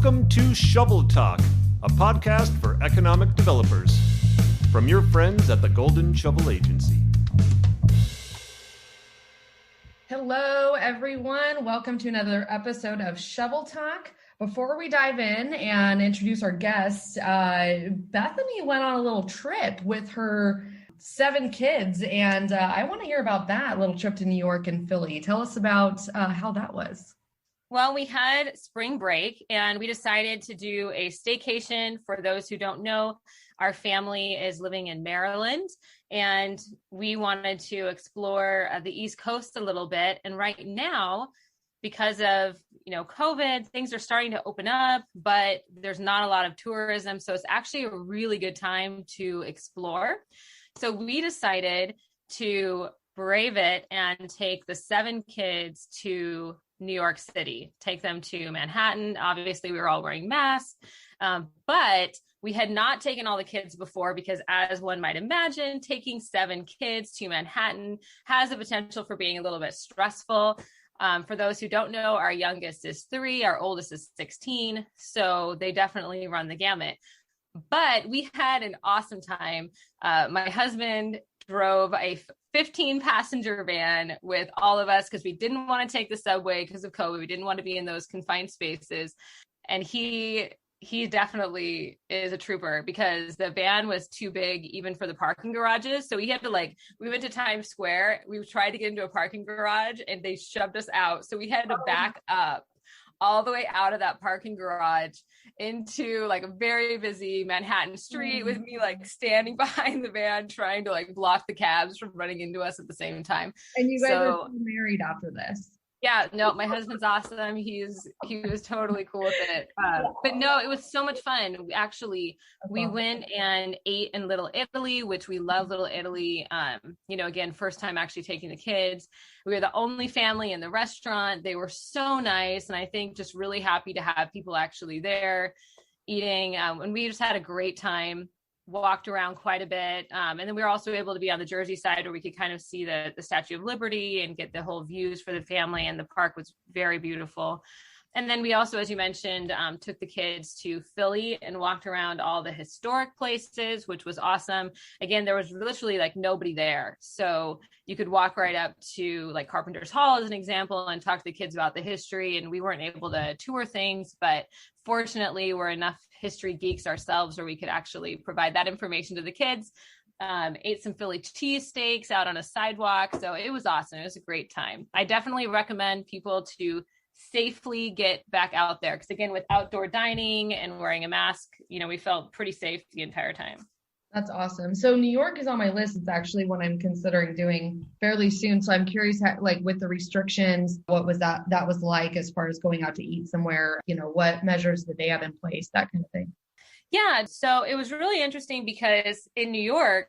Welcome to ShovelTalk, a podcast for economic developers. From your friends at the Golden Shovel Agency. Hello, everyone. Welcome to another episode of ShovelTalk. Before we dive in and introduce our guests, Bethany went on a little trip with her 7 kids, and I want to hear about that little trip to New York and Philly. Tell us about how that was. Well, we had spring break and we decided to do a staycation. For those who don't know, our family is living in Maryland and we wanted to explore the East Coast a little bit. And right now, because of, COVID, things are starting to open up, but there's not a lot of tourism. So it's actually a really good time to explore. So we decided to brave it and take the 7 kids to New York City, take them to Manhattan. Obviously, we were all wearing masks, but we had not taken all the kids before because, as one might imagine, taking 7 kids to Manhattan has the potential for being a little bit stressful. For those who don't know, our youngest is 3, our oldest is 16, so they definitely run the gamut. But we had an awesome time. My husband drove a 15-passenger van with all of us because we didn't want to take the subway because of COVID. We didn't want to be in those confined spaces. And he definitely is a trooper because the van was too big even for the parking garages. So we had to we went to Times Square. We tried to get into a parking garage and they shoved us out. So we had to back up all the way out of that parking garage into a very busy Manhattan street with me standing behind the van trying to block the cabs from running into us at the same time. And you guys are married after this. Yeah, no, my husband's awesome. He was totally cool with it. But no, it was so much fun. We went and ate in Little Italy, which we love Little Italy. Again, first time actually taking the kids. We were the only family in the restaurant. They were so nice. And I think just really happy to have people actually there eating. And we just had a great time. Walked around quite a bit. And then we were also able to be on the Jersey side where we could kind of see the Statue of Liberty and get the whole views for the family. And the park was very beautiful. And then we also, as you mentioned, took the kids to Philly and walked around all the historic places, which was awesome. Again, there was literally nobody there. So you could walk right up to Carpenter's Hall as an example and talk to the kids about the history. And we weren't able to tour things, but fortunately we're enough history geeks ourselves where we could actually provide that information to the kids. Ate some Philly cheesesteaks out on a sidewalk. So it was awesome. It was a great time. I definitely recommend people to safely get back out there. Because again, with outdoor dining and wearing a mask, we felt pretty safe the entire time. That's awesome. So New York is on my list. It's actually what I'm considering doing fairly soon. So I'm curious, with the restrictions, what was that was like as far as going out to eat somewhere, what measures did they have in place, that kind of thing? Yeah. So it was really interesting because in New York,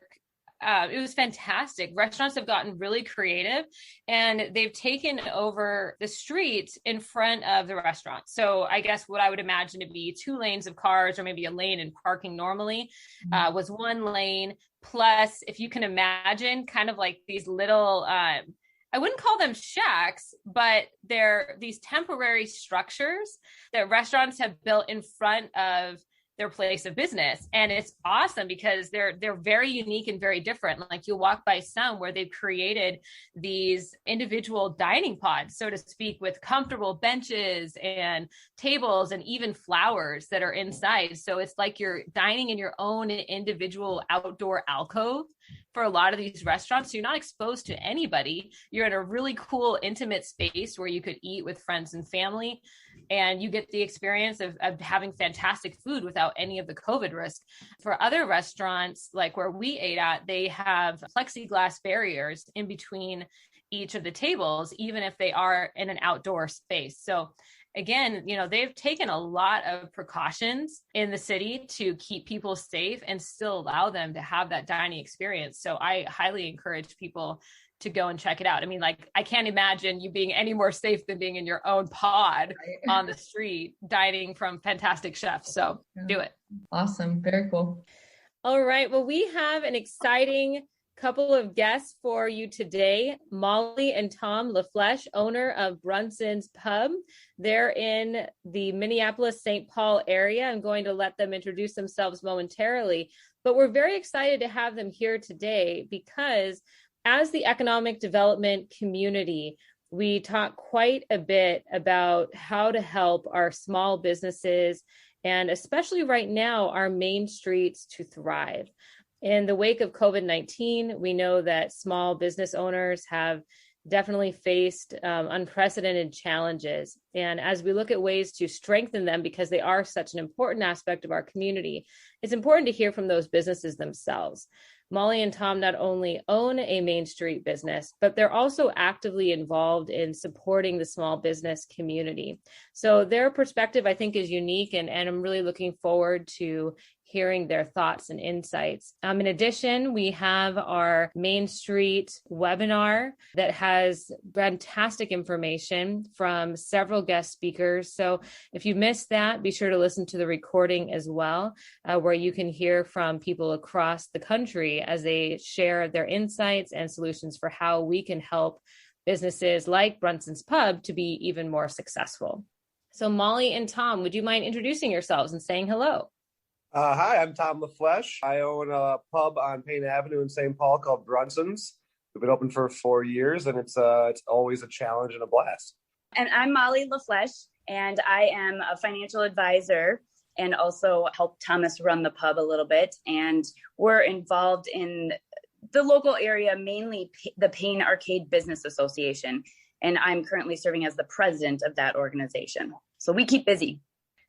it was fantastic. Restaurants have gotten really creative and they've taken over the street in front of the restaurant. So I guess what I would imagine to be 2 lanes of cars or maybe a lane in parking normally was 1 lane. Plus, if you can imagine kind of these little, I wouldn't call them shacks, but they're these temporary structures that restaurants have built in front of their place of business. And it's awesome because they're very unique and very different. You'll walk by some where they've created these individual dining pods, so to speak, with comfortable benches and tables and even flowers that are inside. So it's like you're dining in your own individual outdoor alcove for a lot of these restaurants. So you're not exposed to anybody. You're in a really cool, intimate space where you could eat with friends and family. And you get the experience of having fantastic food without any of the COVID risk. For other restaurants, like where we ate at, they have plexiglass barriers in between each of the tables, even if they are in an outdoor space. So again, they've taken a lot of precautions in the city to keep people safe and still allow them to have that dining experience. So I highly encourage people to go and check it out. I mean, I can't imagine you being any more safe than being in your own pod on the street, dining from fantastic chefs. So do it. Awesome. Very cool. All right. Well, we have an exciting Couple of guests for you today. Molly and Tom LaFleche, owner of Brunsons Pub. They're in the Minneapolis-St. Paul area. I'm going to let them introduce themselves momentarily, but we're very excited to have them here today because as the economic development community, we talk quite a bit about how to help our small businesses and especially right now, our main streets to thrive. In the wake of COVID-19, we know that small business owners have definitely faced unprecedented challenges. And as we look at ways to strengthen them, because they are such an important aspect of our community, it's important to hear from those businesses themselves. Molly and Tom not only own a Main Street business, but they're also actively involved in supporting the small business community. So their perspective, I think, is unique, and I'm really looking forward to hearing their thoughts and insights. In addition, we have our Main Street webinar that has fantastic information from several guest speakers. So if you missed that, be sure to listen to the recording as well, where you can hear from people across the country as they share their insights and solutions for how we can help businesses like Brunsons Pub to be even more successful. So Molly and Tom, would you mind introducing yourselves and saying hello? Hi, I'm Tom LaFleche. I own a pub on Payne Avenue in St. Paul called Brunsons. We've been open for 4 years, and it's always a challenge and a blast. And I'm Molly LaFleche, and I am a financial advisor and also help Thomas run the pub a little bit. And we're involved in the local area, mainly the Payne Arcade Business Association. And I'm currently serving as the president of that organization. So we keep busy.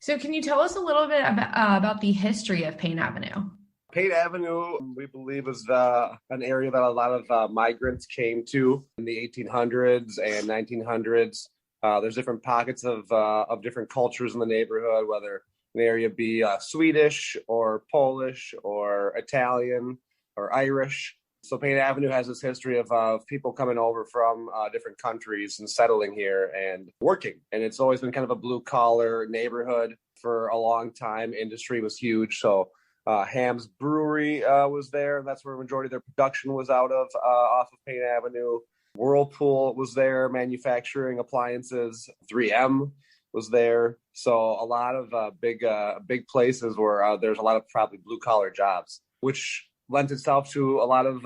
So can you tell us a little bit about the history of Payne Avenue? Payne Avenue, we believe, is an area that a lot of migrants came to in the 1800s and 1900s. There's different pockets of different cultures in the neighborhood, whether an area be Swedish or Polish or Italian or Irish. So Payne Avenue has this history of people coming over from different countries and settling here and working. And it's always been kind of a blue collar neighborhood for a long time. Industry was huge. So Ham's Brewery was there. That's where the majority of their production was out of, off of Payne Avenue. Whirlpool was there, manufacturing appliances. 3M was there. So a lot of big places where there's a lot of probably blue collar jobs, which lent itself to a lot of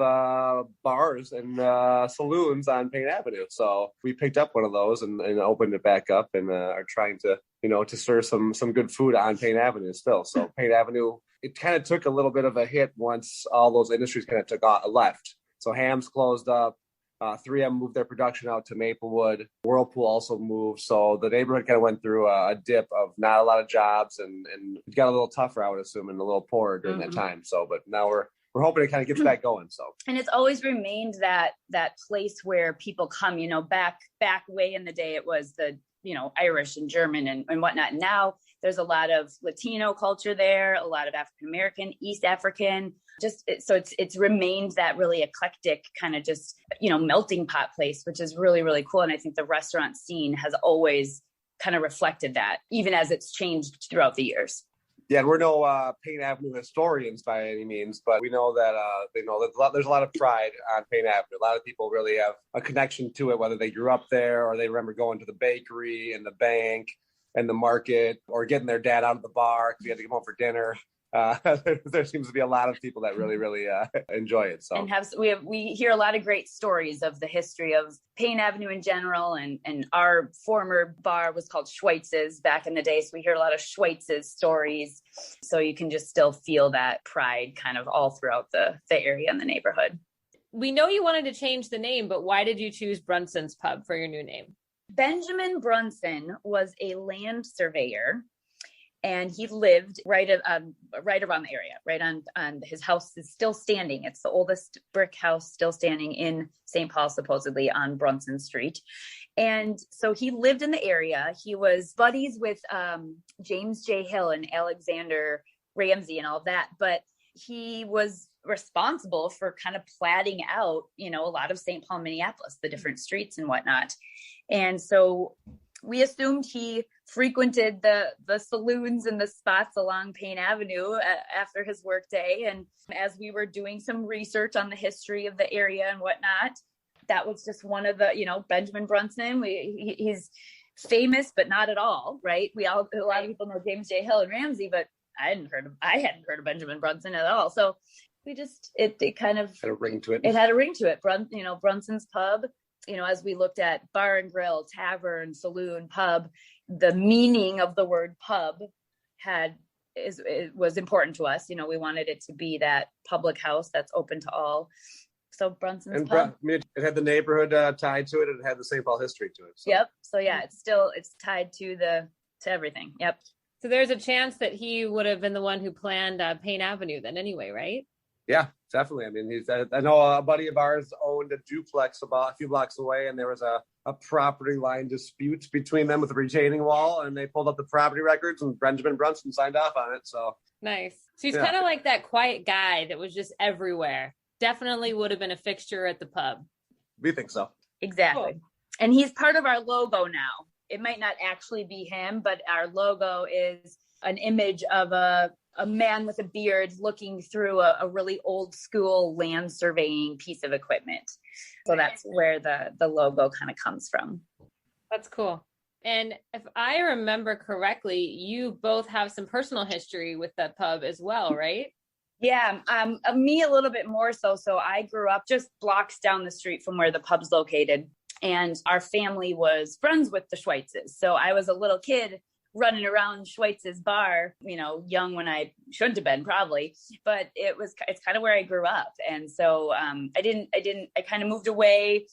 bars and saloons on Payne Avenue. So we picked up one of those and opened it back up and are trying to, to serve some good food on Payne Avenue still. So Payne Avenue, it kind of took a little bit of a hit once all those industries kind of left. So Ham's closed up. 3M moved their production out to Maplewood. Whirlpool also moved. So the neighborhood kind of went through a dip of not a lot of jobs and it got a little tougher, I would assume, and a little poorer during that time. So, but now we're hoping it kind of gets back going. So, and it's always remained that place where people come, back way in the day, it was the, Irish and German and whatnot. Now there's a lot of Latino culture there, a lot of African-American, East African, so it's remained that really eclectic kind of just, melting pot place, which is really, really cool. And I think the restaurant scene has always kind of reflected that, even as it's changed throughout the years. Yeah, and we're no Payne Avenue historians by any means, but we know that there's a lot of pride on Payne Avenue. A lot of people really have a connection to it, whether they grew up there or they remember going to the bakery and the bank and the market or getting their dad out of the bar because he had to come home for dinner. There seems to be a lot of people that really, really enjoy it. So, and we hear a lot of great stories of the history of Payne Avenue in general, and our former bar was called Schweitz's back in the day. So we hear a lot of Schweitz's stories. So you can just still feel that pride kind of all throughout the area and the neighborhood. We know you wanted to change the name, but why did you choose Brunson's Pub for your new name? Benjamin Brunson was a land surveyor. And he lived right around the area, right on his house is still standing. It's the oldest brick house still standing in St. Paul, supposedly on Brunson Street. And so he lived in the area. He was buddies with James J. Hill and Alexander Ramsey and all that. But he was responsible for kind of platting out, a lot of St. Paul, Minneapolis, the different streets and whatnot. And so we assumed he frequented the saloons and the spots along Payne Avenue after his workday. And as we were doing some research on the history of the area and whatnot, that was just one of the, Benjamin Brunson. He's famous, but not at all, right? A lot of people know James J. Hill and Ramsey, but I hadn't heard of Benjamin Brunson at all. So we just, it kind of had a ring to it. It had a ring to it. Brunson's Pub, as we looked at bar and grill, tavern, saloon, pub, the meaning of the word pub was important to us. We wanted it to be that public house that's open to all. So Brunson's Pub. It had the neighborhood tied to it, and it had the St. Paul history to it. So. Yep. So yeah, it's tied to everything. Yep. So there's a chance that he would have been the one who planned Payne Avenue then anyway, right? Yeah, definitely. I mean, I know a buddy of ours owned a duplex about a few blocks away, and there was a property line dispute between them with a retaining wall, and they pulled up the property records, and Benjamin Brunson signed off on it. So nice. So he's kind of like that quiet guy that was just everywhere. Definitely would have been a fixture at the pub. We think so. Exactly. Cool. And he's part of our logo now. It might not actually be him, but our logo is an image of a man with a beard looking through a really old school land surveying piece of equipment. So that's where the logo kind of comes from. That's cool. And if I remember correctly, you both have some personal history with that pub as well, right? Yeah, me a little bit more so. So I grew up just blocks down the street from where the pub's located. And our family was friends with the Schweitzes. So I was a little kid running around Schweitz's bar, young when I shouldn't have been probably, but it's kind of where I grew up. And so I kind of moved away.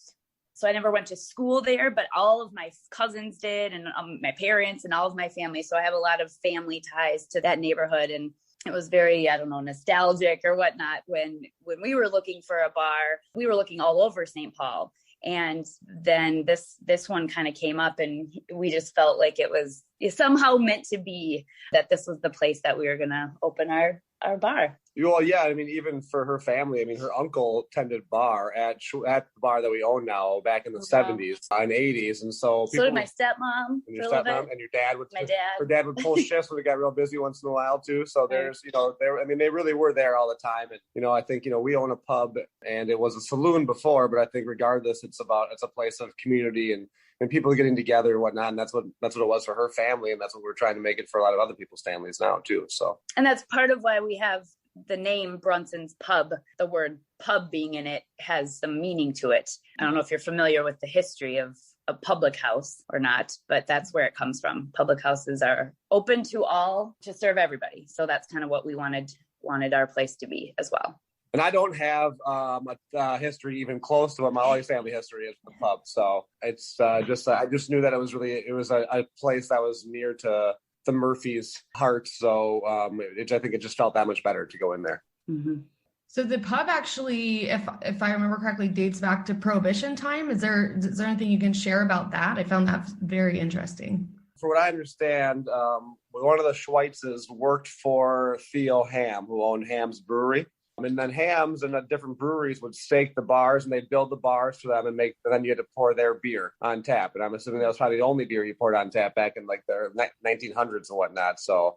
So I never went to school there, but all of my cousins did, and my parents and all of my family. So I have a lot of family ties to that neighborhood. And it was very, nostalgic or whatnot. When we were looking for a bar, we were looking all over St. Paul. And then this one kind of came up, and we just felt like it was somehow meant to be that this was the place that we were going to open our bar. Well, yeah, I mean, even for her family, I mean, her uncle tended bar at the bar that we own now back in the 70s and 80s. And so did my stepmom. And your stepmom and your dad would. My dad. Her dad would pull shifts when it got real busy once in a while too. So there's, they really were there all the time. And, I think, we own a pub, and it was a saloon before, but I think regardless, it's a place of community and people getting together and whatnot. And that's what it was for her family. And that's what we're trying to make it for a lot of other people's families now too. So. And that's part of why we have the name Brunson's Pub. The word pub being in it has some meaning to it. I don't know if you're familiar with the history of a public house or not, but that's where it comes from. Public houses are open to all to serve everybody. So that's kind of what we wanted our place to be as well. And I don't have a history even close to what my whole family history is with the pub. So it's I just knew that it was a place that was near to the Murphy's heart. So I think it just felt that much better to go in there. Mm-hmm. So the pub actually, if I remember correctly, dates back to Prohibition time. Is there anything you can share about that? I found that very interesting. For what I understand, one of the Schweitzes worked for Theo Ham, who owned Ham's Brewery. And then Hams and the different breweries would stake the bars, and they'd build the bars for them, and then you had to pour their beer on tap. And I'm assuming that was probably the only beer you poured on tap back in like the 1900s and whatnot. So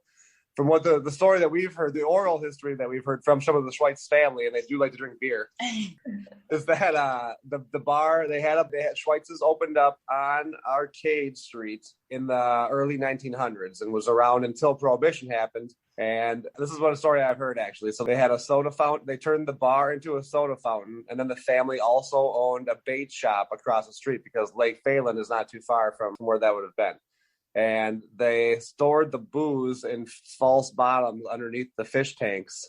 from what the story that we've heard, the oral history that we've heard from some of the Schweitz family, and they do like to drink beer, is that the bar they had Schweitz's opened up on Arcade Street in the early 1900s and was around until Prohibition happened. And this is what a story I've heard, actually. So they had a soda fountain. They turned the bar into a soda fountain. And then the family also owned a bait shop across the street because Lake Phelan is not too far from where that would have been. And they stored the booze in false bottoms underneath the fish tanks.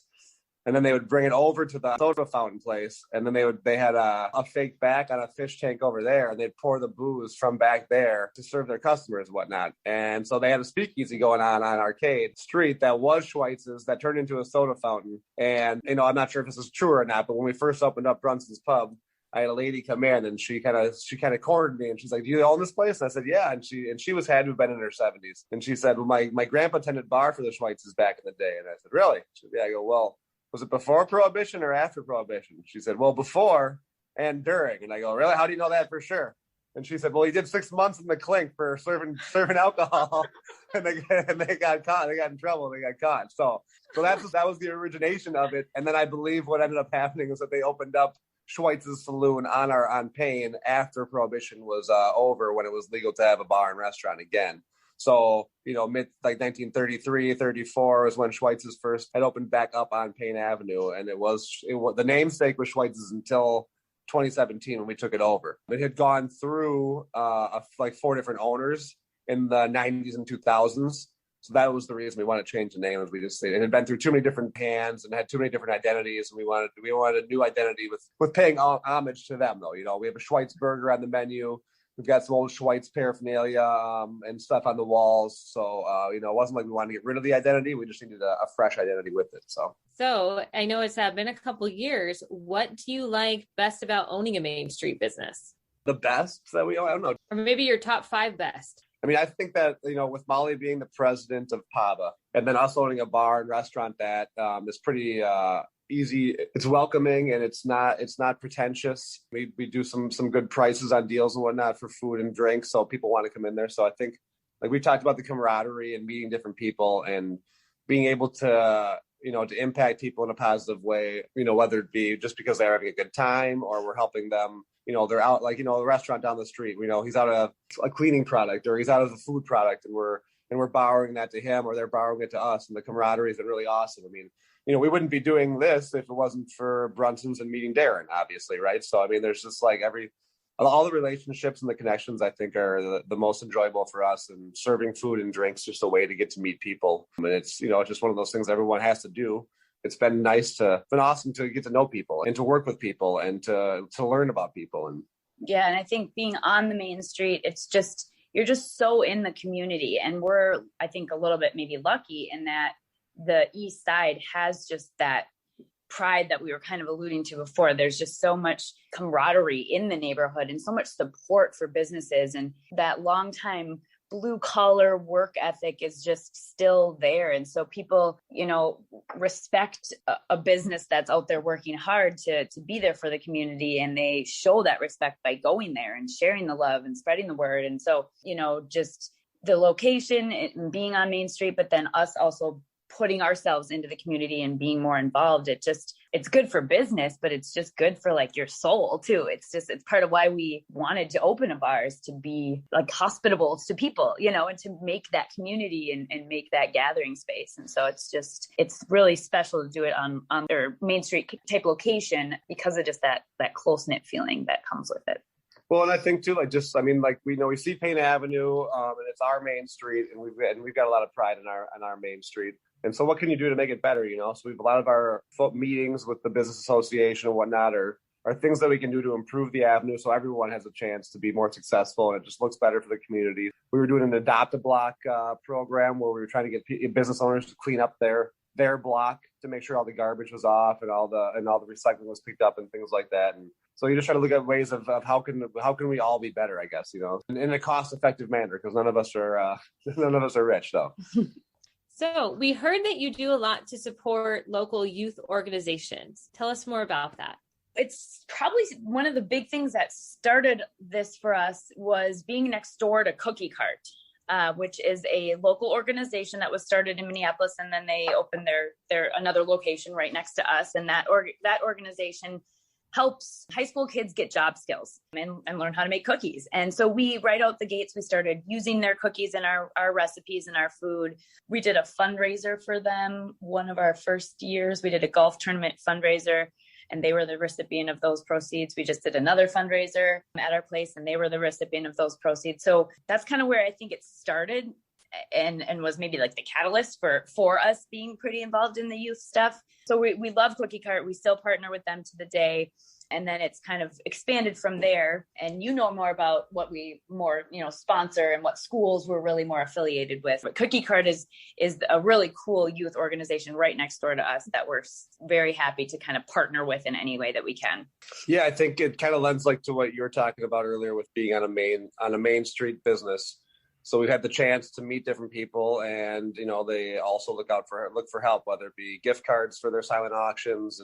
And then they would bring it over to the soda fountain place. And then they had a fake back on a fish tank over there. And they'd pour the booze from back there to serve their customers and whatnot. And so they had a speakeasy going on Arcade Street that was Schweitz's that turned into a soda fountain. And, I'm not sure if this is true or not, but when we first opened up Brunson's Pub, I had a lady come in and she kind of cornered me and she's like, "Do you own this place?" And I said, "Yeah." And she had to have been in her 70s. And she said, "Well, my grandpa tended bar for the Schweitz's back in the day." And I said, "Really?" She said, "Yeah." I go, "Well, was it before Prohibition or after Prohibition?" She said, "Well, before and during." And I go, "Really? How do you know that for sure?" And she said, well, he did 6 months in the clink for serving alcohol, and they got caught. They got in trouble. They got caught. So that was the origination of it. And then I believe what ended up happening is that they opened up Schweitz's Saloon on Payne after Prohibition was over, when it was legal to have a bar and restaurant again. So, mid 1933, 34 was when Schweitz's first had opened back up on Payne Avenue. And it was the namesake was Schweitz's until 2017 when we took it over. It had gone through like 4 different owners in the 90s and 2000s. So that was the reason we wanted to change the name. As we just said, it had been through too many different hands and had too many different identities, and we wanted a new identity with paying homage to them. Though, we have a Schweitz burger on the menu. We've got some old Schweitz paraphernalia and stuff on the walls. So, it wasn't like we wanted to get rid of the identity. We just needed a fresh identity with it. So I know it's been a couple years. What do you like best about owning a Main Street business? The best that we own? I don't know. Or maybe your top 5 best. I mean, I think that, with Molly being the president of PABA and then us owning a bar and restaurant that is pretty easy. It's welcoming and it's not pretentious. We do some good prices on deals and whatnot for food and drinks. So people want to come in there. So I think, like we talked about, the camaraderie and meeting different people and being able to, to impact people in a positive way, whether it be just because they're having a good time or we're helping them. They're out, like, the restaurant down the street, he's out of a cleaning product or he's out of a food product and we're borrowing that to him or they're borrowing it to us. And the camaraderie has been really awesome. I mean, we wouldn't be doing this if it wasn't for Brunsons and meeting Darren, obviously. Right. So, I mean, there's just like all the relationships and the connections, I think, are the most enjoyable for us, and serving food and drinks, just a way to get to meet people. And it's, just one of those things everyone has to do. It's been awesome to get to know people and to work with people and to learn about people. And yeah, and I think being on the Main Street, you're just so in the community, and we're, I think, a little bit maybe lucky in that the East Side has just that pride that we were kind of alluding to before. There's just so much camaraderie in the neighborhood and so much support for businesses, and that long time blue collar work ethic is just still there. And so people, respect a business that's out there working hard to be there for the community. And they show that respect by going there and sharing the love and spreading the word. And so, just the location and being on Main Street, but then us also putting ourselves into the community and being more involved. It's good for business, but it's just good for like your soul too. It's part of why we wanted to open a bar, is to be like hospitable to people, and to make that community and make that gathering space. And so it's really special to do it on their Main Street type location because of just that close knit feeling that comes with it. Well, and I think too, we see Payne Avenue, and it's our Main Street, and we've got a lot of pride in our Main Street. And so what can you do to make it better, So we have a lot of our meetings with the business association and whatnot are things that we can do to improve the avenue so everyone has a chance to be more successful and it just looks better for the community. We were doing an Adopt-A-Block program where we were trying to get business owners to clean up their block to make sure all the garbage was off and all the recycling was picked up and things like that. And so you just try to look at ways of how can we all be better, I guess, in a cost-effective manner, because none of us are rich, though. So we heard that you do a lot to support local youth organizations. Tell us more about that. It's probably one of the big things that started this for us was being next door to Cookie Cart, which is a local organization that was started in Minneapolis, and then they opened their another location right next to us. And that organization helps high school kids get job skills and learn how to make cookies. And so we, right out the gates, we started using their cookies in our recipes and our food. We did a fundraiser for them. One of our first years, we did a golf tournament fundraiser, and they were the recipient of those proceeds. We just did another fundraiser at our place, and they were the recipient of those proceeds. So that's kind of where I think it started and was maybe like the catalyst for us being pretty involved in the youth stuff. So we love Cookie Cart. We still partner with them to the day. And then it's kind of expanded from there. And more about what we more, sponsor and what schools we're really more affiliated with. But Cookie Cart is a really cool youth organization right next door to us that we're very happy to kind of partner with in any way that we can. Yeah, I think it kind of lends like to what you were talking about earlier with being on a Main Street business. So we've had the chance to meet different people, and they also look for help, whether it be gift cards for their silent auctions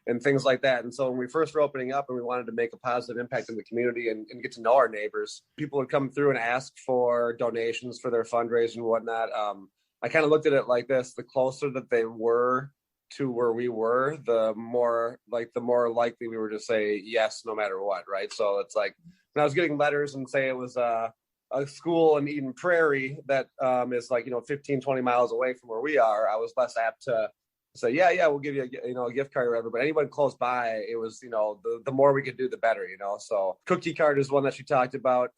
and things like that. And so when we first were opening up and we wanted to make a positive impact in the community and get to know our neighbors, people would come through and ask for donations for their fundraising and whatnot. I kind of looked at it like this: the closer that they were to where we were, the more likely we were to say yes, no matter what. Right. So it's like when I was getting letters and say it was a school in Eden Prairie that is 15, 20 miles away from where we are, I was less apt to say, yeah, we'll give you a gift card or whatever. But anyone close by, it was, the more we could do, the better, So Cookie Card is one that she talked about.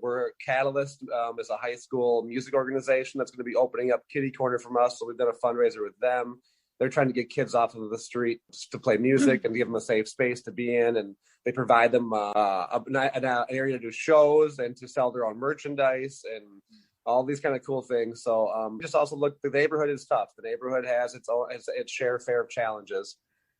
We're Catalyst is a high school music organization that's going to be opening up Kitty Corner from us. So we've done a fundraiser with them. They're trying to get kids off of the street to play music and give them a safe space to be in. And they provide them an area to do shows and to sell their own merchandise and all these kind of cool things. So just also look, the neighborhood is tough. The neighborhood has its share of challenges.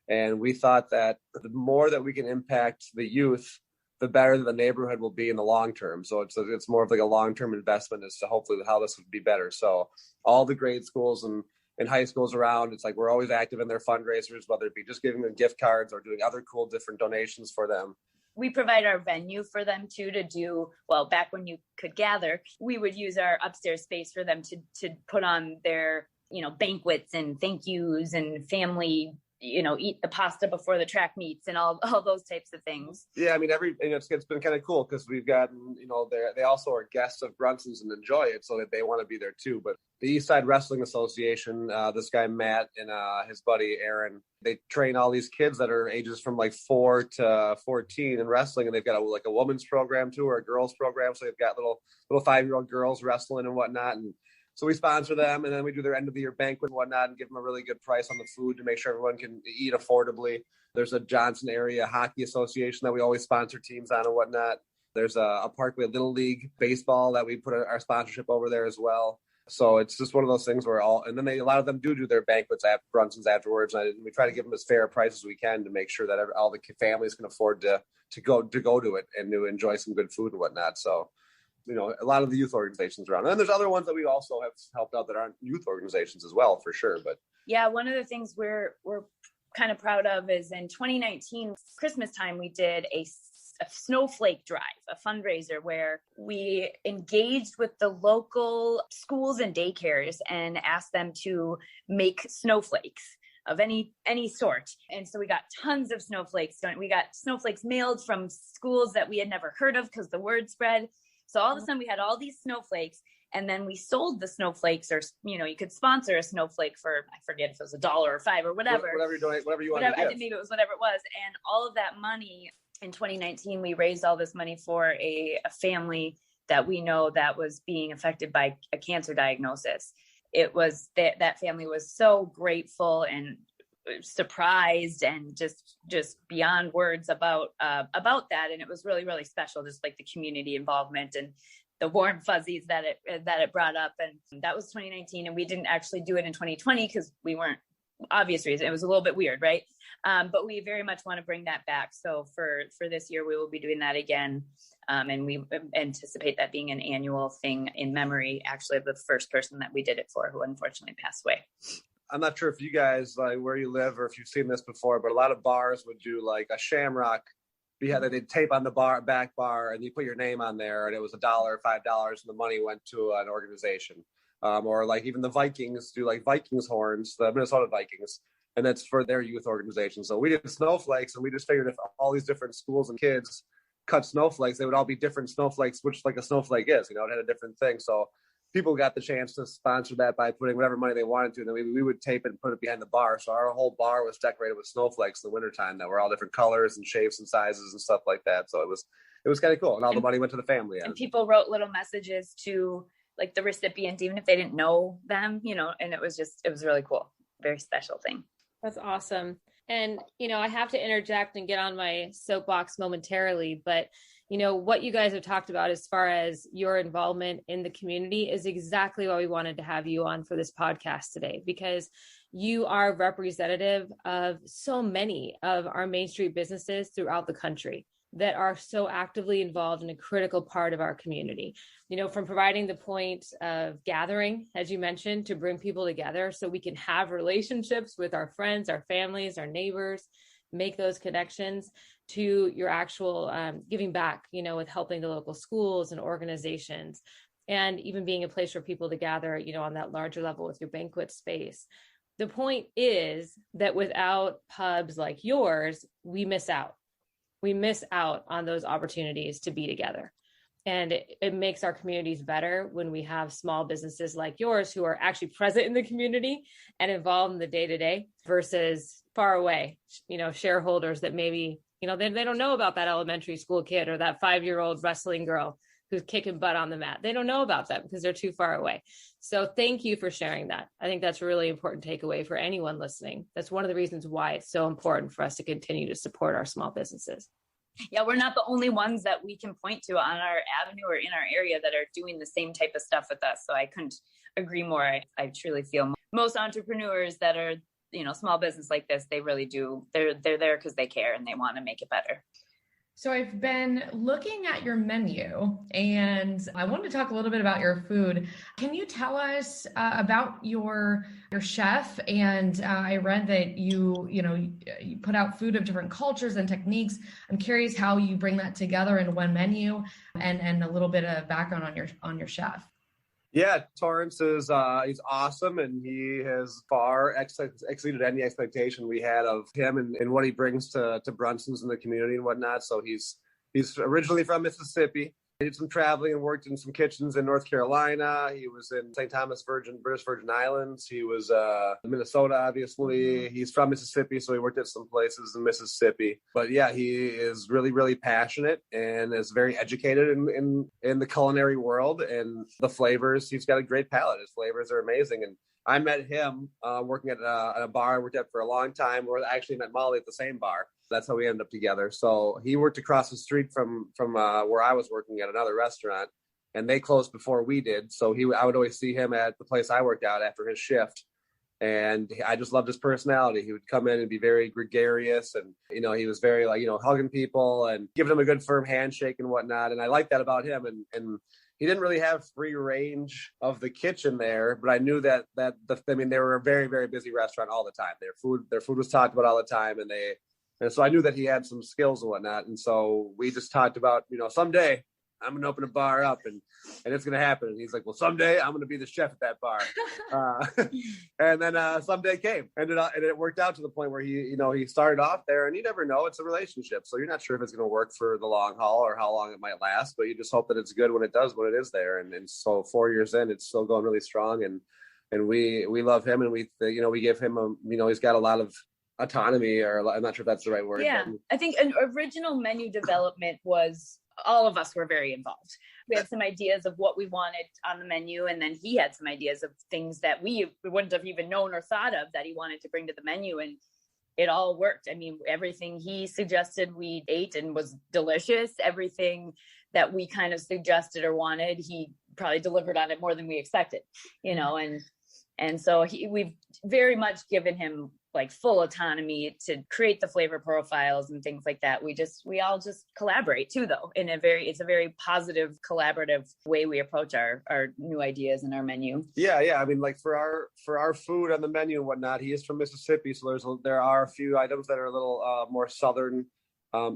And we thought that the more that we can impact the youth, the better the neighborhood will be in the long term. So it's more of like a long-term investment as to hopefully how this would be better. So all the grade schools and high schools around, it's like we're always active in their fundraisers, whether it be just giving them gift cards or doing other cool different donations for them. We provide our venue for them too, to do, well, back when you could gather, we would use our upstairs space for them to put on their, banquets and thank yous and family, eat the pasta before the track meets and all those types of things. Yeah, I mean, it's been kind of cool because we've gotten, they also are guests of Brunsons and enjoy it, so that they want to be there too. But the East Side Wrestling Association, this guy Matt and his buddy Aaron, they train all these kids that are ages from like 4 to 14 in wrestling, and they've got a women's program too, or a girls program. So they've got little 5-year-old girls wrestling and whatnot, and so we sponsor them, and then we do their end of the year banquet and whatnot, and give them a really good price on the food to make sure everyone can eat affordably. There's a Johnson area hockey association that we always sponsor teams on and whatnot. There's a Parkway Little League baseball that we put our sponsorship over there as well. So it's just one of those things where a lot of them do their banquets at Brunson's afterwards. And we try to give them as fair a price as we can to make sure that all the families can afford to go to it and to enjoy some good food and whatnot. So, a lot of the youth organizations around. And then there's other ones that we also have helped out that aren't youth organizations as well, for sure. But yeah, one of the things we're kind of proud of is in 2019, Christmas time, we did a snowflake drive, a fundraiser where we engaged with the local schools and daycares and asked them to make snowflakes of any sort. And so we got tons of snowflakes. We got snowflakes mailed from schools that we had never heard of because the word spread. So all of a sudden we had all these snowflakes, and then we sold the snowflakes, or, you could sponsor a snowflake for, I forget if it was $1 or $5 or whatever. Whatever you donate, whatever you want to give. Maybe it was whatever it was. And all of that money in 2019, we raised all this money for a family that we know that was being affected by a cancer diagnosis. It was that family was so grateful and surprised and just beyond words about that. And it was really, really special, just like the community involvement and the warm fuzzies that it brought up. And that was 2019. And we didn't actually do it in 2020 because we weren't, obvious reason. It was a little bit weird, right? But we very much want to bring that back. So for this year, we will be doing that again. And we anticipate that being an annual thing in memory, actually, of the first person that we did it for, who unfortunately passed away. I'm not sure if you guys, like, where you live or if you've seen this before, but a lot of bars would do like a shamrock. They'd tape on the back bar, and you put your name on there, and it was $1 or $5, and the money went to an organization. Or like even the Vikings do like Vikings horns, the Minnesota Vikings, and that's for their youth organization. So we did snowflakes, and we just figured if all these different schools and kids cut snowflakes, they would all be different snowflakes, which like a snowflake is, it had a different thing. So people got the chance to sponsor that by putting whatever money they wanted to. And then we would tape it and put it behind the bar. So our whole bar was decorated with snowflakes in the wintertime that were all different colors and shapes and sizes and stuff like that. So it was kind of cool. And all the money went to the family. And people wrote little messages to like the recipient, even if they didn't know them, and it was really cool. Very special thing. That's awesome. And, I have to interject and get on my soapbox momentarily, but what you guys have talked about as far as your involvement in the community is exactly why we wanted to have you on for this podcast today, because you are representative of so many of our Main Street businesses throughout the country that are so actively involved in a critical part of our community, from providing the point of gathering, as you mentioned, to bring people together so we can have relationships with our friends, our families, our neighbors, make those connections to your actual giving back, with helping the local schools and organizations, and even being a place for people to gather, on that larger level with your banquet space. The point is that without pubs like yours, we miss out. We miss out on those opportunities to be together. And it makes our communities better when we have small businesses like yours who are actually present in the community and involved in the day-to-day versus far away, shareholders that maybe, they don't know about that elementary school kid or that 5-year-old wrestling girl who's kicking butt on the mat. They don't know about that because they're too far away. So thank you for sharing that. I think that's a really important takeaway for anyone listening. That's one of the reasons why it's so important for us to continue to support our small businesses. Yeah, we're not the only ones that we can point to on our avenue or in our area that are doing the same type of stuff with us. So I couldn't agree more. I truly feel most entrepreneurs that are, small business like this, they really do. They're there because they care and they want to make it better. So I've been looking at your menu and I wanted to talk a little bit about your food. Can you tell us about your chef? And I read that you put out food of different cultures and techniques. I'm curious how you bring that together in one menu and a little bit of background on your chef. Yeah, Torrance is he's awesome, and he has far exceeded any expectation we had of him and what he brings to Brunsons in the community and whatnot. So he's originally from Mississippi. He did some traveling and worked in some kitchens in North Carolina. He was in St. Thomas, British Virgin Islands. He was Minnesota, obviously. He's from Mississippi, so he worked at some places in Mississippi. But yeah, he is really, really passionate and is very educated in the culinary world and the flavors. He's got a great palate. His flavors are amazing. And I met him working at a bar I worked at for a long time, or I actually met Molly at the same bar. That's how we ended up together. So he worked across the street from where I was working at another restaurant, and they closed before we did. So I would always see him at the place I worked out after his shift. And I just loved his personality. He would come in and be very gregarious, and he was very hugging people and giving them a good firm handshake and whatnot. And I liked that about him. And he didn't really have free range of the kitchen there, but I knew that they were a very, very busy restaurant all the time. Their food was talked about all the time, and so I knew that he had some skills and whatnot. And so we just talked about, someday I'm going to open a bar up and it's going to happen. And he's like, well, someday I'm going to be the chef at that bar. And then someday came, and it worked out to the point where he started off there, and you never know, it's a relationship. So you're not sure if it's going to work for the long haul or how long it might last, but you just hope that it's good when it is there. And so 4 years in, it's still going really strong. And we love him, and we give him he's got a lot of autonomy, or I'm not sure if that's the right word. Yeah, I think an original menu development was, all of us were very involved. We had some ideas of what we wanted on the menu, and then he had some ideas of things that we wouldn't have even known or thought of that he wanted to bring to the menu, and it all worked. I mean, everything he suggested we ate and was delicious. Everything that we kind of suggested or wanted, he probably delivered on it more than we expected, and so we've very much given him like full autonomy to create the flavor profiles and things like that. We all just collaborate too, though, it's a very positive, collaborative way we approach our new ideas and our menu. Yeah. I mean, like for our food on the menu and whatnot, he is from Mississippi, so there are a few items that are a little more Southern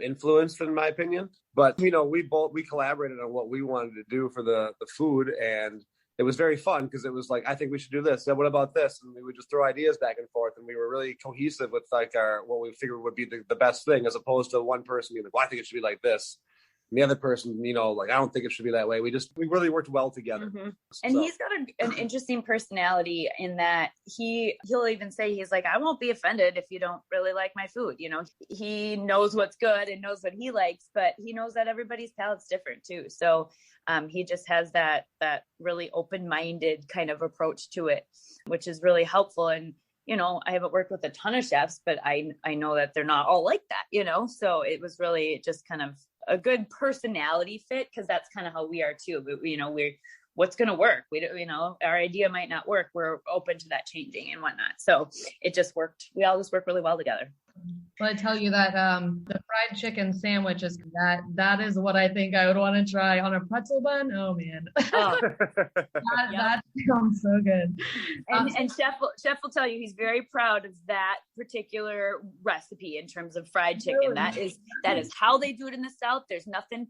influenced, in my opinion. But we collaborated on what we wanted to do for the food, and it was very fun because it was like, I think we should do this. Yeah, what about this? And we would just throw ideas back and forth, and we were really cohesive with what we figured would be the best thing, as opposed to one person being like, well, I think it should be like this. And the other person, I don't think it should be that way. We really worked well together. Mm-hmm. And so he's got an interesting personality in that he'll even say, he's like, I won't be offended if you don't really like my food. He knows what's good and knows what he likes, but he knows that everybody's palate's different too. So he just has that really open-minded kind of approach to it, which is really helpful. And I haven't worked with a ton of chefs, but I know that they're not all like that, so it was really just kind of a good personality fit, because that's kind of how we are too. But, what's going to work. We don't, our idea might not work. We're open to that changing and whatnot. So it just worked. We all just work really well together. Well, I tell you that the fried chicken sandwich is that is what I think I would want to try on a pretzel bun. Oh man, that sounds so good. And Chef will tell you he's very proud of that particular recipe in terms of fried chicken. Really? That is how they do it in the South. There's nothing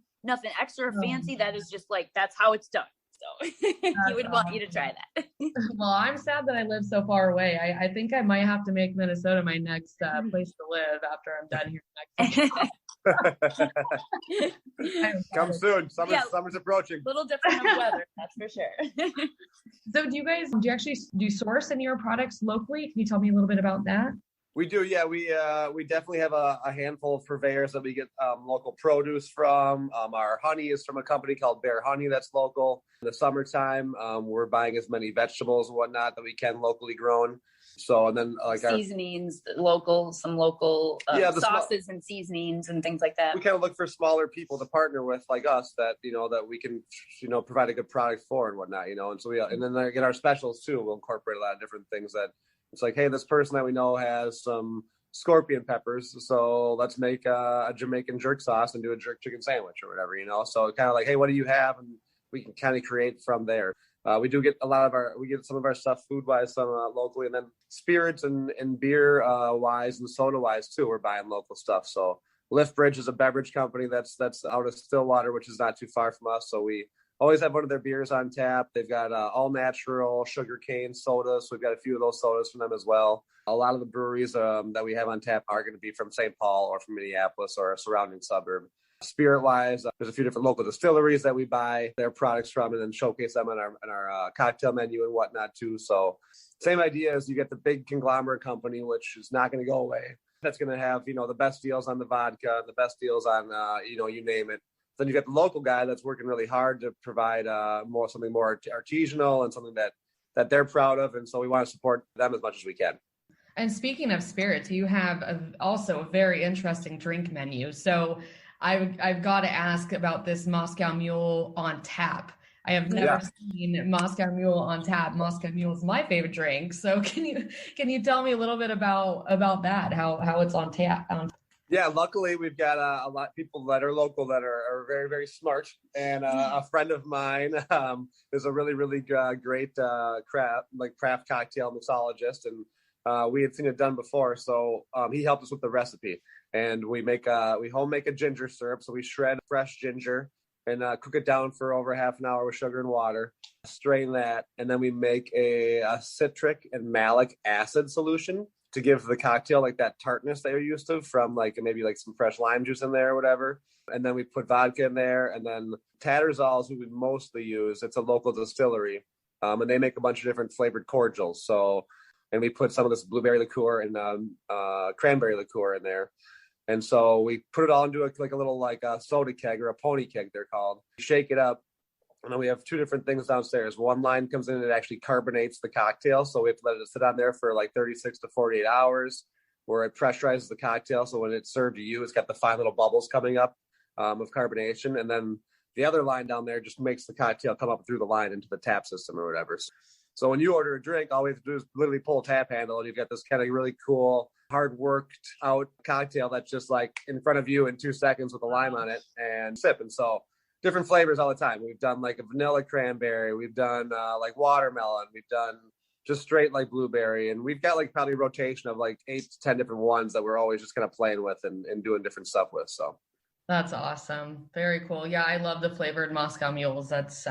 extra fancy. That is just like that's how it's done. So he would want you to try that. Well, I'm sad that I live so far away. I think I might have to make Minnesota my next place to live after I'm done here next. Come soon. Summer's approaching. A little different of weather, that's for sure. So do you actually source any of your products locally? Can you tell me a little bit about that? We do, yeah. We definitely have a handful of purveyors that we get local produce from. Our honey is from a company called Bear Honey that's local. In the summertime, we're buying as many vegetables and whatnot that we can locally grown. So, and then like seasonings, some local sauces and seasonings and things like that. We kind of look for smaller people to partner with like us that, that we can, provide a good product for and whatnot, and so and then I get our specials too. We'll incorporate a lot of different things that it's like, hey, this person that we know has some scorpion peppers, so let's make a Jamaican jerk sauce and do a jerk chicken sandwich or whatever, So kind of like, hey, what do you have? And we can kind of create from there. We do get some of our stuff food wise, some locally, and then spirits and beer wise and soda wise too. We're buying local stuff. So Liftbridge is a beverage company that's out of Stillwater, which is not too far from us. So we always have one of their beers on tap. They've got all natural sugarcane sodas. So we've got a few of those sodas from them as well. A lot of the breweries that we have on tap are going to be from St. Paul or from Minneapolis or a surrounding suburb. Spirit-wise, there's a few different local distilleries that we buy their products from and then showcase them on our cocktail menu and whatnot too. So same idea as you get the big conglomerate company, which is not going to go away. That's going to have, the best deals on the vodka, the best deals on, you name it. Then you got the local guy that's working really hard to provide something more artisanal and something that they're proud of. And so we want to support them as much as we can. And speaking of spirits, you have also a very interesting drink menu. So I've got to ask about this Moscow Mule on tap. I have never seen Moscow Mule on tap. Moscow Mule is my favorite drink. So can you tell me a little bit about that? How it's on tap? Yeah, luckily we've got a lot of people that are local that are very, very smart. And a friend of mine is a really, really great craft cocktail mixologist. And we had seen it done before. So he helped us with the recipe. And we home make a ginger syrup. So we shred fresh ginger and cook it down for over half an hour with sugar and water, strain that. And then we make a citric and malic acid solution to give the cocktail like that tartness that you're used to from maybe some fresh lime juice in there or whatever. And then we put vodka in there. And then Tattersall's, who we mostly use, it's a local distillery. And they make a bunch of different flavored cordials. And we put some of this blueberry liqueur and cranberry liqueur in there. And so we put it all into a little soda keg or a pony keg, they're called. Shake it up. And then we have two different things downstairs. One line comes in and it actually carbonates the cocktail. So we have to let it sit on there for 36 to 48 hours where it pressurizes the cocktail. So when it's served to you, it's got the fine little bubbles coming up of carbonation. And then the other line down there just makes the cocktail come up through the line into the tap system or whatever. So when you order a drink, all we have to do is literally pull a tap handle and you've got this kind of really cool, hard worked out cocktail that's just in front of you in 2 seconds with a lime on it and sip. And so different flavors all the time. We've done a vanilla cranberry. We've done watermelon. We've done just straight blueberry. And we've got probably a rotation of 8 to 10 different ones that we're always just kind of playing with and doing different stuff with. So that's awesome. Very cool. Yeah, I love the flavored Moscow Mules. That's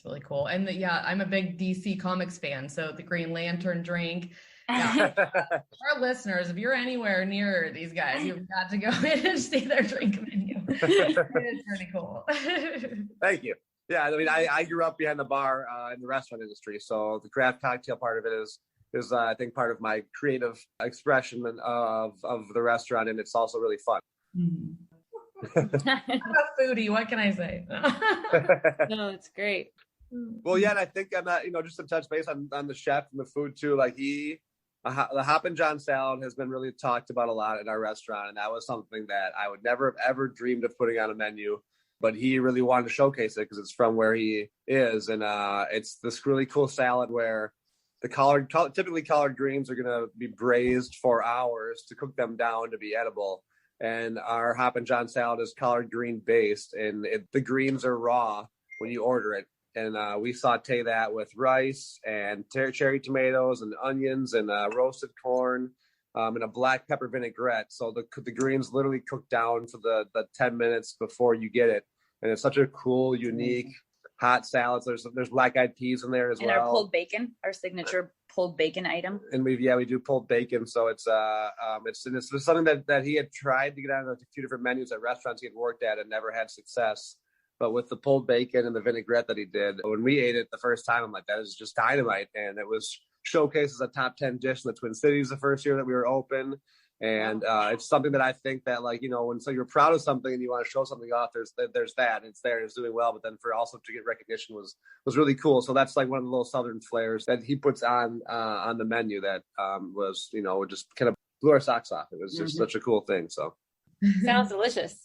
really cool. And I'm a big DC Comics fan. So the Green Lantern drink. Yeah. Our listeners, if you're anywhere near these guys, you've got to go in and see their drink menu. It's pretty cool. Thank you. Yeah, I mean, I grew up behind the bar in the restaurant industry. So the craft cocktail part of it is I think part of my creative expression of the restaurant. And it's also really fun. Mm-hmm. I'm a foodie. What can I say? No, it's great. Well, yeah, and I think I'm not, just to touch base on the chef and the food too. The Hoppin' John salad has been really talked about a lot in our restaurant, and that was something that I would never have ever dreamed of putting on a menu. but he really wanted to showcase it because it's from where he is. And it's this really cool salad where typically collard greens are going to be braised for hours to cook them down to be edible. And our Hop and John salad is collard green based, and the greens are raw when you order it. And we saute that with rice and cherry tomatoes and onions and roasted corn and a black pepper vinaigrette. So the greens literally cook down for the 10 minutes before you get it. And it's such a cool, unique hot salads. There's black-eyed peas in there as well. And our pulled bacon, our signature pulled bacon item. And we do pulled bacon. So it's something that he had tried to get on a few different menus at restaurants he had worked at and never had success. But with the pulled bacon and the vinaigrette that he did, when we ate it the first time, I'm like, that is just dynamite. And it was showcased as a top 10 dish in the Twin Cities the first year that we were open. And it's something that I think that, like, when you're proud of something and you want to show something off, there's that, it's there, it's doing well. But then for also to get recognition was really cool. So that's like one of the little Southern flares that he puts on the menu that was, just kind of blew our socks off. It was just such a cool thing. So sounds delicious.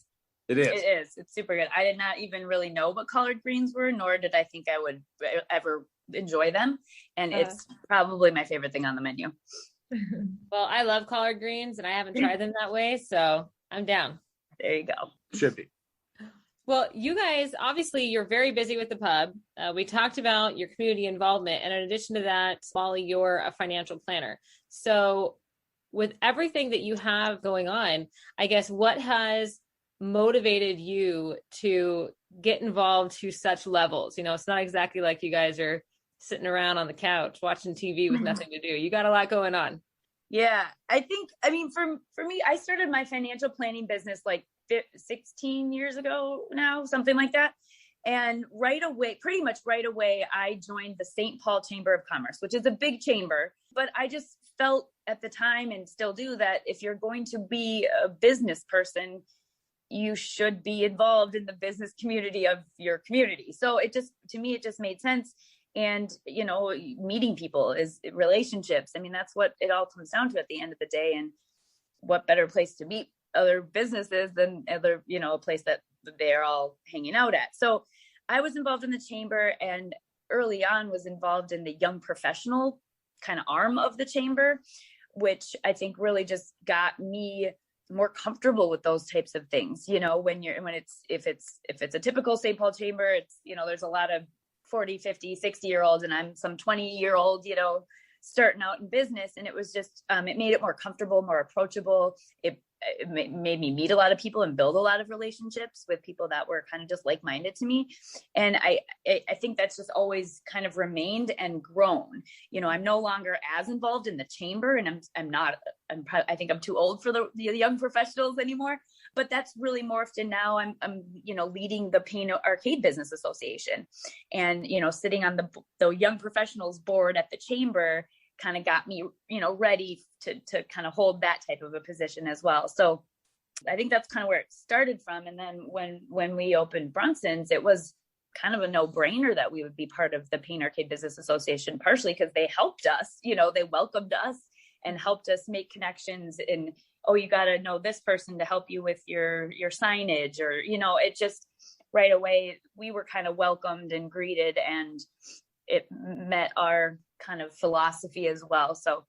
It is. It is. It's super good. I did not even really know what collard greens were, nor did I think I would ever enjoy them. And it's probably my favorite thing on the menu. Well, I love collard greens and I haven't tried them that way, so I'm down. There you go. Should be. Well, you guys, obviously you're very busy with the pub. We talked about your community involvement. And in addition to that, Molly, you're a financial planner. So with everything that you have going on, I guess what has motivated you to get involved to such levels? It's not exactly like you guys are sitting around on the couch watching TV with nothing to do. You got a lot going on. Yeah, for me, I started my financial planning business like 16 years ago now, something like that. And pretty much right away, I joined the St. Paul Chamber of Commerce, which is a big chamber. But I just felt at the time, and still do, that if you're going to be a business person, you should be involved in the business community of your community. So to me, it just made sense. And, meeting people is relationships. That's what it all comes down to at the end of the day. And what better place to meet other businesses than a place that they're all hanging out at. So I was involved in the chamber, and early on was involved in the young professional kind of arm of the chamber, which I think really just got me more comfortable with those types of things. If it's a typical St. Paul chamber, it's, there's a lot of 40, 50, 60-year-olds, and I'm some 20-year-old, starting out in business. And it was just, it made it more comfortable, more approachable. It made me meet a lot of people and build a lot of relationships with people that were kind of just like-minded to me. And I think that's just always kind of remained and grown. I'm no longer as involved in the chamber, and I think I'm too old for the young professionals anymore, but that's really morphed. And now I'm leading the Pain Arcade Business Association, and, sitting on the young professionals board at the chamber kind of got me, ready to kind of hold that type of a position as well. So I think that's kind of where it started from. And then when we opened Brunson's, it was kind of a no-brainer that we would be part of the Pain Arcade Business Association, partially because they helped us, they welcomed us and helped us make connections. And, you got to know this person to help you with your signage, or, it just right away, we were kind of welcomed and greeted, and it met our kind of philosophy as well. So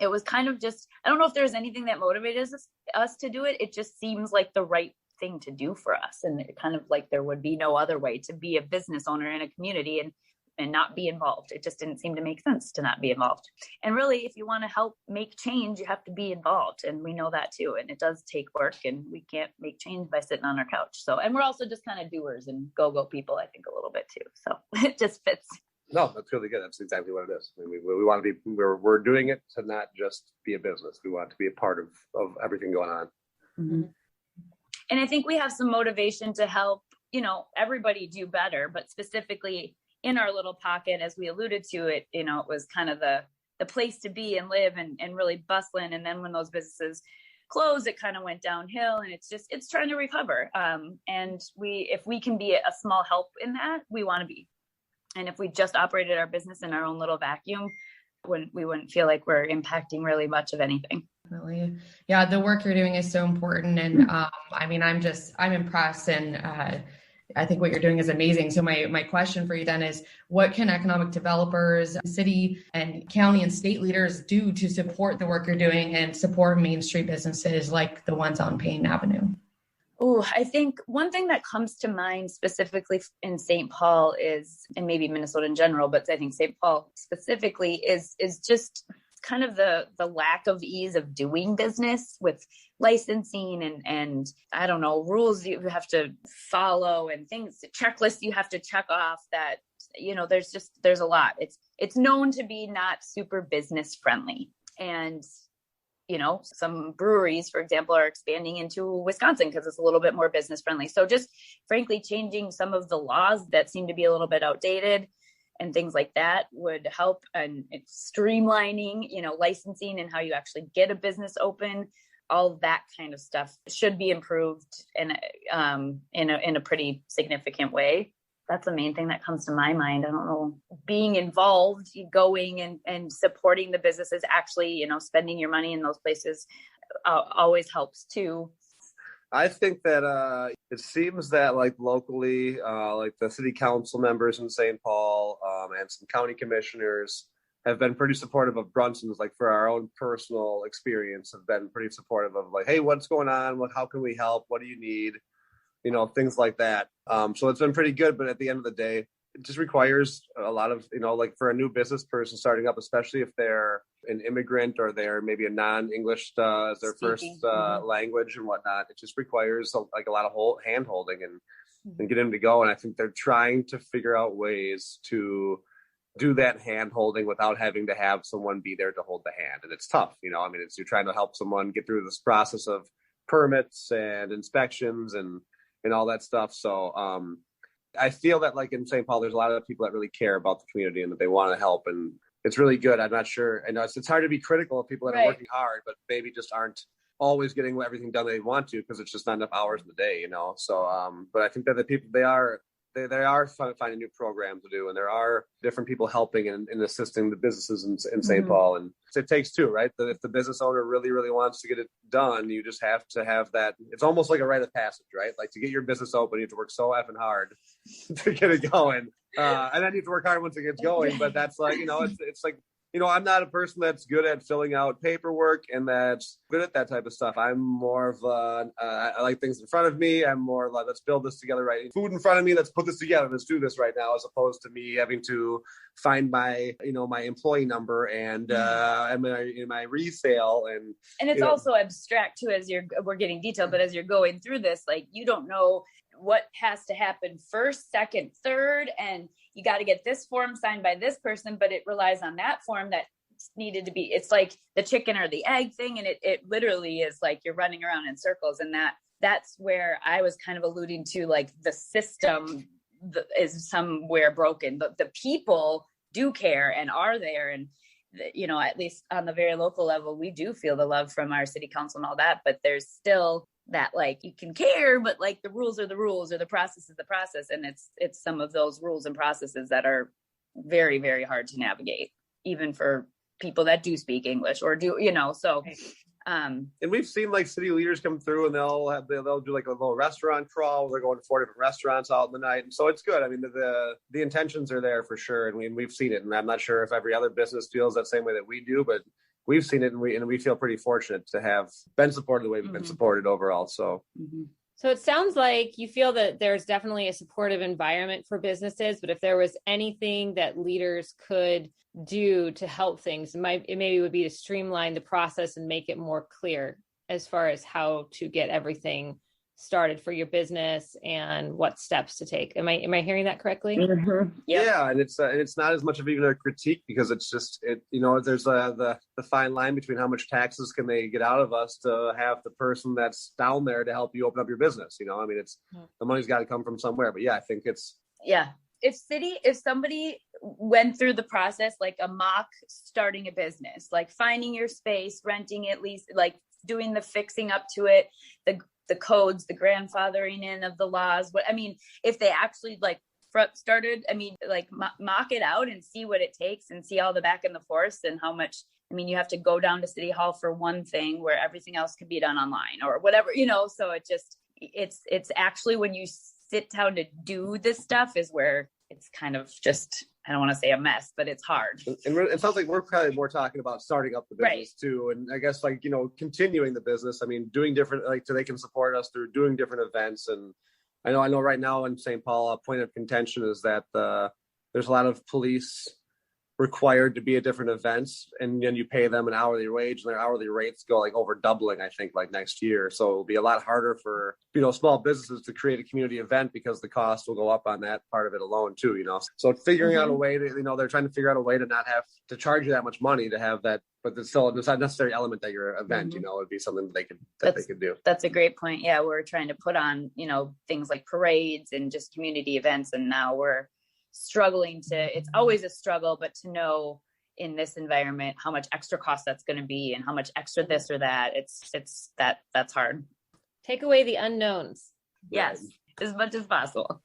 it was kind of just, I don't know if there's anything that motivated us to do it. It just seems like the right thing to do for us. And it kind of like there would be no other way to be a business owner in a community and not be involved. It just didn't seem to make sense to not be involved. And really, if you want to help make change, you have to be involved. And we know that too. And it does take work, and we can't make change by sitting on our couch. So, and we're also just kind of doers and go people, I think, a little bit too. So it just fits. No, that's really good. That's exactly what it is. We want to be, we're doing it to not just be a business. We want to be a part of everything going on. Mm-hmm. And I think we have some motivation to help, everybody do better, but specifically in our little pocket, as we alluded to it, it was kind of the place to be and live and really bustling. And then when those businesses closed, it kind of went downhill, and it's trying to recover. And if we can be a small help in that, we want to be. And if we just operated our business in our own little vacuum, we wouldn't feel like we're impacting really much of anything. Definitely. Yeah, the work you're doing is so important. And I'm impressed. And I think what you're doing is amazing. So my question for you then is, what can economic developers, city and county and state leaders do to support the work you're doing and support Main Street businesses like the ones on Payne Avenue? Oh, I think one thing that comes to mind specifically in St. Paul is, and maybe Minnesota in general, but I think St. Paul specifically is just kind of the lack of ease of doing business with licensing and I don't know, rules you have to follow and things, checklists you have to check off that, there's a lot. It's known to be not super business friendly. And some breweries, for example, are expanding into Wisconsin because it's a little bit more business friendly. So just frankly, changing some of the laws that seem to be a little bit outdated and things like that would help. And it's streamlining, licensing and how you actually get a business open. All of that kind of stuff should be improved in a pretty significant way. That's the main thing that comes to my mind. I don't know, being involved, going and supporting the businesses, actually, spending your money in those places always helps too. I think that it seems that like locally, like the city council members in St. Paul and some county commissioners have been pretty supportive of Brunson's, like for our own personal experience, have been pretty supportive of like, hey, what's going on? How can we help? What do you need? Things like that. So it's been pretty good, but at the end of the day, it just requires a lot of, like for a new business person starting up, especially if they're an immigrant or they're maybe a non-English as their first language and whatnot. It just requires a lot of hand holding and get them to go. And I think they're trying to figure out ways to do that hand holding without having to have someone be there to hold the hand. And it's tough, you're trying to help someone get through this process of permits and inspections and all that stuff. So I feel that like in St. Paul, there's a lot of people that really care about the community and that they want to help. And it's really good. I'm not sure. I know it's hard to be critical of people that are working hard, but maybe just aren't always getting everything done they want to because it's just not enough hours in the day, So, but I think that the people, they are finding new programs to do, and there are different people helping and assisting the businesses in St. Paul. And it takes two, right? If the business owner really, really wants to get it done, you just have to have that. It's almost like a rite of passage, right? Like to get your business open, you have to work so effing hard to get it going. And then you have to work hard once it gets going. But that's like, it's like, I'm not a person that's good at filling out paperwork and that's good at that type of stuff. I'm more of I like things in front of me. I'm more like, let's build this together, right? Food in front of me, let's put this together. Let's do this right now, as opposed to me having to find my, my employee number and my resale. And it's also abstract too, we're getting detailed, but as you're going through this, like, you don't know what has to happen first, second, third, and you got to get this form signed by this person, but it relies on that form that needed to be, it's like the chicken or the egg thing. And it literally is like you're running around in circles. And that's where I was kind of alluding to, like the system is somewhere broken, but the people do care and are there. And, at least on the very local level, we do feel the love from our city council and all that, but there's still that, like, you can care, but like the rules are the rules, or the process is the process. And it's some of those rules and processes that are very, very hard to navigate, even for people that do speak English or do, so. And we've seen like city leaders come through and they'll do like a little restaurant crawl. They're going to 4 different restaurants out in the night. And so it's good. I mean, the intentions are there for sure. And we've seen it. And I'm not sure if every other business feels that same way that we do, but we've seen it, and we feel pretty fortunate to have been supported the way we've been supported overall. So. So it sounds like you feel that there's definitely a supportive environment for businesses, but if there was anything that leaders could do to help things, it maybe would be to streamline the process and make it more clear as far as how to get everything started for your business and what steps to take. Am I hearing that correctly? Mm-hmm. Yep. Yeah, and it's not as much of even a critique, because it's just there's the fine line between how much taxes can they get out of us to have the person that's down there to help you open up your business. It's the money's got to come from somewhere. But yeah, I think it's if somebody went through the process, like a mock starting a business, like finding your space, renting at least, like doing the fixing up to it, the codes, the grandfathering in of the laws. If they actually started, mock it out and see what it takes and see all the back and the forth and how much, you have to go down to City Hall for one thing where everything else can be done online or whatever, so it's actually when you sit down to do this stuff is where it's kind of just, I don't want to say a mess, but it's hard. And it sounds like we're probably more talking about starting up the business too. And I guess like, continuing the business. I mean, doing different, like, so they can support us through doing different events. And I know right now in St. Paul, a point of contention is that there's a lot of police required to be at different events, and then you pay them an hourly wage, and their hourly rates go like over doubling, I think, like next year. So it'll be a lot harder for small businesses to create a community event because the cost will go up on that part of it alone too. So figuring out a way to, they're trying to figure out a way to not have to charge you that much money to have that, but it's not a necessary element that your event, it'd be something that they could do. That's a great point. Yeah, we're trying to put on things like parades and just community events, and now we're struggling it's always a struggle, but to know in this environment how much extra cost that's going to be and how much extra this or that, that's hard. Take away the unknowns. Yes, as much as possible.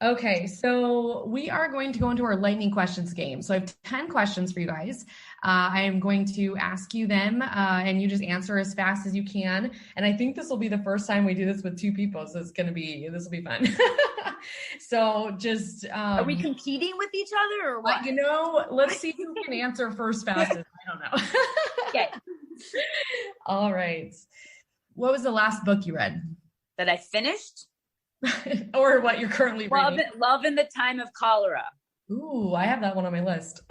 Okay, so we are going to go into our lightning questions game. So I have 10 questions for you guys. I am going to ask you them, and you just answer as fast as you can. And I think this will be the first time we do this with two people, so this will be fun. So just are we competing with each other or what? Let's see who can answer first fastest. I don't know. Okay. All right. What was the last book you read? That I finished? Or what you're currently reading? Love in the Time of Cholera. Ooh, I have that one on my list.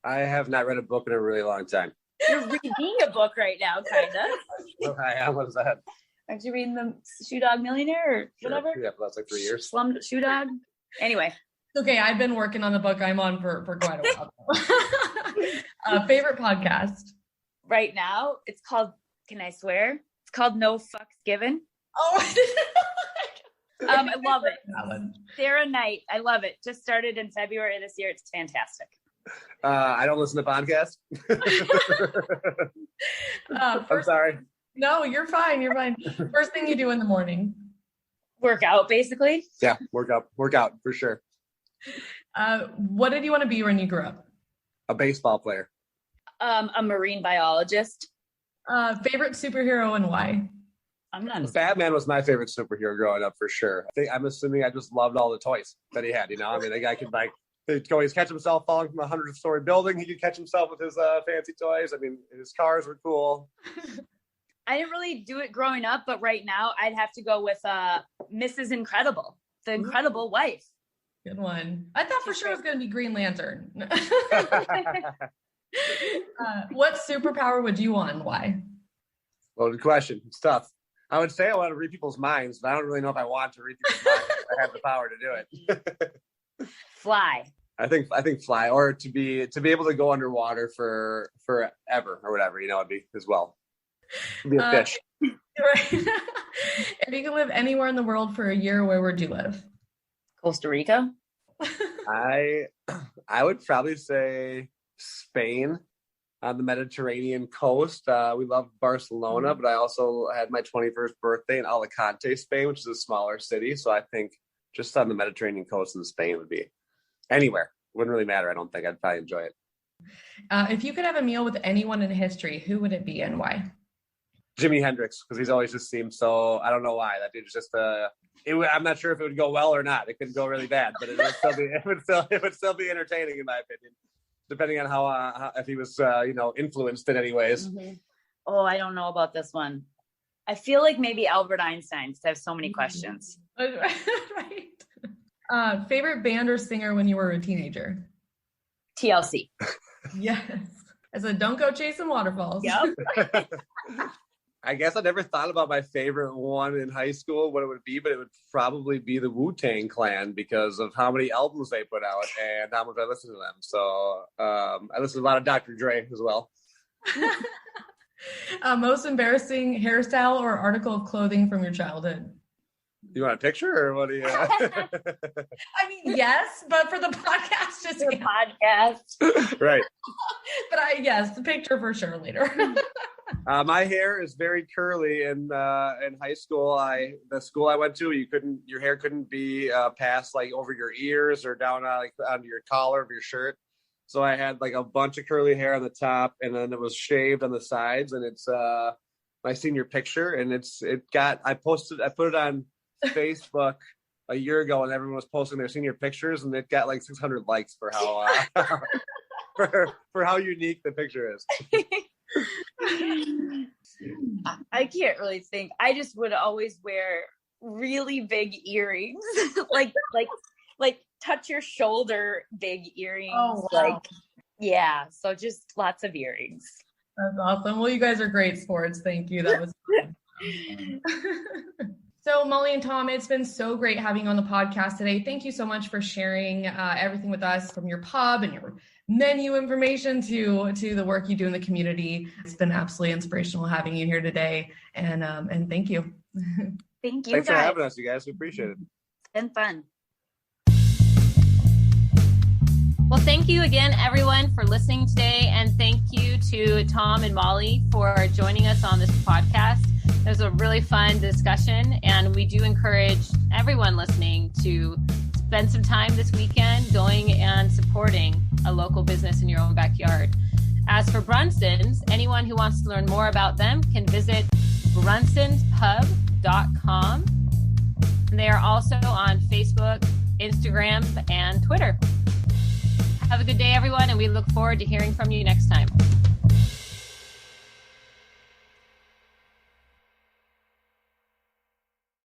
I have not read a book in a really long time. You're reading a book right now, kind of. Okay, what is that? Aren't you reading the Shoe Dog Millionaire or whatever? Yeah, that's like 3 years. Slum Shoe Dog. Anyway. Okay, I've been working on the book I'm on for quite a while. Favorite podcast? Right now, it's called, can I swear? It's called No Fucks Given. Oh, I love it. Sarah Knight. I love it. Just started in February this year. It's fantastic. I don't listen to podcasts. I'm sorry. No, you're fine. First thing you do in the morning? Work out, basically. Yeah, work out for sure. What did you want to be when you grew up? A baseball player. A marine biologist. Favorite superhero and why? Batman was my favorite superhero growing up for sure. I'm assuming I just loved all the toys that he had. I mean, the guy could he'd always catch himself falling from a 100-story building. He could catch himself with his fancy toys. I mean, his cars were cool. I didn't really do it growing up, but right now I'd have to go with Mrs. Incredible, the Incredible Wife. Good one. I thought for sure it was going to be Green Lantern. What superpower would you want? Why? Well, good question. It's tough. I would say I want to read people's minds, but I don't really know if I want to read people's minds if I have the power to do it. Fly. I think fly, or to be able to go underwater for forever or whatever, it'd be as well. Be a fish. Right. If you could live anywhere in the world for a year, where would you live? Costa Rica. I would probably say Spain. On the Mediterranean coast. We love Barcelona, but I also had my 21st birthday in Alicante, Spain, which is a smaller city. So I think just on the Mediterranean coast in Spain would be anywhere. Wouldn't really matter. I don't think I'd probably enjoy it. If you could have a meal with anyone in history, who would it be and why? Jimi Hendrix, because he's always just seemed so, I don't know why. That dude's just I'm not sure if it would go well or not. It could go really bad, but it would still be entertaining in my opinion. Depending on how if he was, influenced in any ways. Mm-hmm. Oh, I don't know about this one. I feel like maybe Albert Einstein, because I have so many questions. Right. Favorite band or singer when you were a teenager? TLC. Yes. I said, don't go chasing waterfalls. Yep. I guess I never thought about my favorite one in high school, what it would be, but it would probably be the Wu-Tang Clan because of how many albums they put out and how much I listen to them. So I listen to a lot of Dr. Dre as well. Most embarrassing hairstyle or article of clothing from your childhood? You want a picture or what do you? I mean, yes, but for the podcast, just the podcast. Right. But yes, the picture for sure later. My hair is very curly in high school. The school I went to, your hair couldn't be past like over your ears or down onto your collar of your shirt. So I had like a bunch of curly hair on the top, and then it was shaved on the sides. And it's my senior picture, and I put it on Facebook a year ago, and everyone was posting their senior pictures, and it got like 600 likes for how for how unique the picture is. I can't really think. I just would always wear really big earrings, like touch your shoulder big earrings. Oh, wow. Yeah, so just lots of earrings. That's awesome. Well, you guys are great sports. Thank you. That was fun. So Molly and Tom, it's been so great having you on the podcast today. Thank you so much for sharing everything with us, from your pub and your menu information to the work you do in the community. It's been absolutely inspirational having you here today. And thank you. Thank you. Thanks guys. for having us, you guys. We appreciate it. It's been fun. Well, thank you again, everyone, for listening today. And thank you to Tom and Molly for joining us on this podcast. It was a really fun discussion, and we do encourage everyone listening to spend some time this weekend going and supporting a local business in your own backyard. As for Brunsons, anyone who wants to learn more about them can visit brunsonspub.com. They are also on Facebook, Instagram, and Twitter. Have a good day, everyone, and we look forward to hearing from you next time.